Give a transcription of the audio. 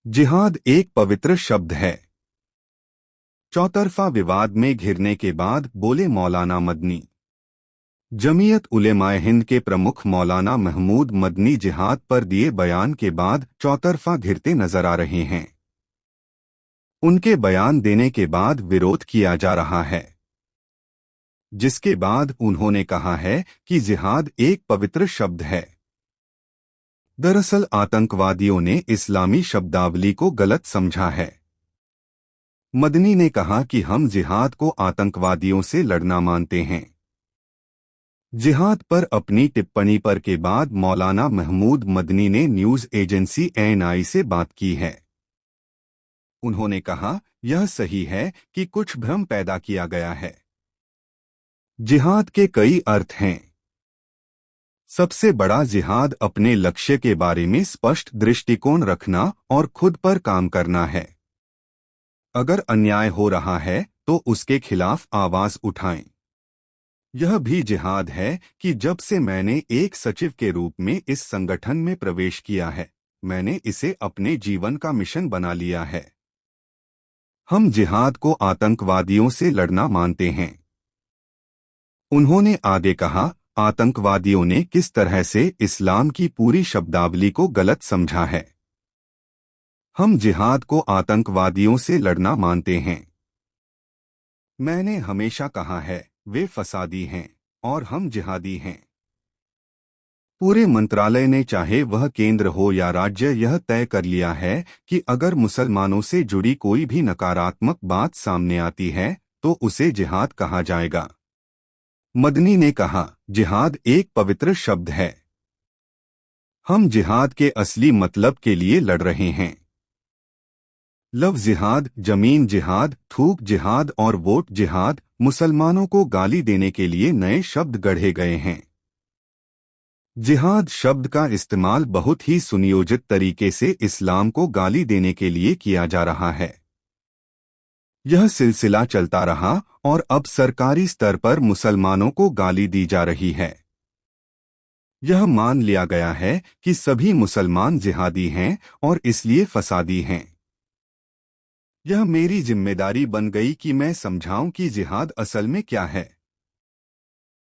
जिहाद एक पवित्र शब्द है। चौतरफा विवाद में घिरने के बाद बोले मौलाना मदनी। जमीयत उलेमाए हिंद के प्रमुख मौलाना महमूद मदनी जिहाद पर दिए बयान के बाद चौतरफा घिरते नजर आ रहे हैं। उनके बयान देने के बाद विरोध किया जा रहा है, जिसके बाद उन्होंने कहा है कि जिहाद एक पवित्र शब्द है। दरअसल आतंकवादियों ने इस्लामी शब्दावली को गलत समझा है। मदनी ने कहा कि हम जिहाद को आतंकवादियों से लड़ना मानते हैं। जिहाद पर अपनी टिप्पणी पर के बाद मौलाना महमूद मदनी ने न्यूज एजेंसी एएनआई से बात की है। उन्होंने कहा, यह सही है कि कुछ भ्रम पैदा किया गया है। जिहाद के कई अर्थ हैं। सबसे बड़ा जिहाद अपने लक्ष्य के बारे में स्पष्ट दृष्टिकोण रखना और खुद पर काम करना है। अगर अन्याय हो रहा है तो उसके खिलाफ आवाज उठाएं। यह भी जिहाद है कि जब से मैंने एक सचिव के रूप में इस संगठन में प्रवेश किया है, मैंने इसे अपने जीवन का मिशन बना लिया है। हम जिहाद को आतंकवादियों से लड़ना मानते हैं। उन्होंने आगे कहा, आतंकवादियों ने किस तरह से इस्लाम की पूरी शब्दावली को गलत समझा है। हम जिहाद को आतंकवादियों से लड़ना मानते हैं। मैंने हमेशा कहा है, वे फसादी हैं और हम जिहादी हैं। पूरे मंत्रालय ने, चाहे वह केंद्र हो या राज्य, यह तय कर लिया है कि अगर मुसलमानों से जुड़ी कोई भी नकारात्मक बात सामने आती है तो उसे जिहाद कहा जाएगा। मदनी ने कहा, जिहाद एक पवित्र शब्द है। हम जिहाद के असली मतलब के लिए लड़ रहे हैं। लव जिहाद, जमीन जिहाद, थूक जिहाद और वोट जिहाद मुसलमानों को गाली देने के लिए नए शब्द गढ़े गए हैं। जिहाद शब्द का इस्तेमाल बहुत ही सुनियोजित तरीके से इस्लाम को गाली देने के लिए किया जा रहा है। यह सिलसिला चलता रहा और अब सरकारी स्तर पर मुसलमानों को गाली दी जा रही है। यह मान लिया गया है कि सभी मुसलमान जिहादी हैं और इसलिए फसादी हैं। यह मेरी जिम्मेदारी बन गई कि मैं समझाऊं कि जिहाद असल में क्या है।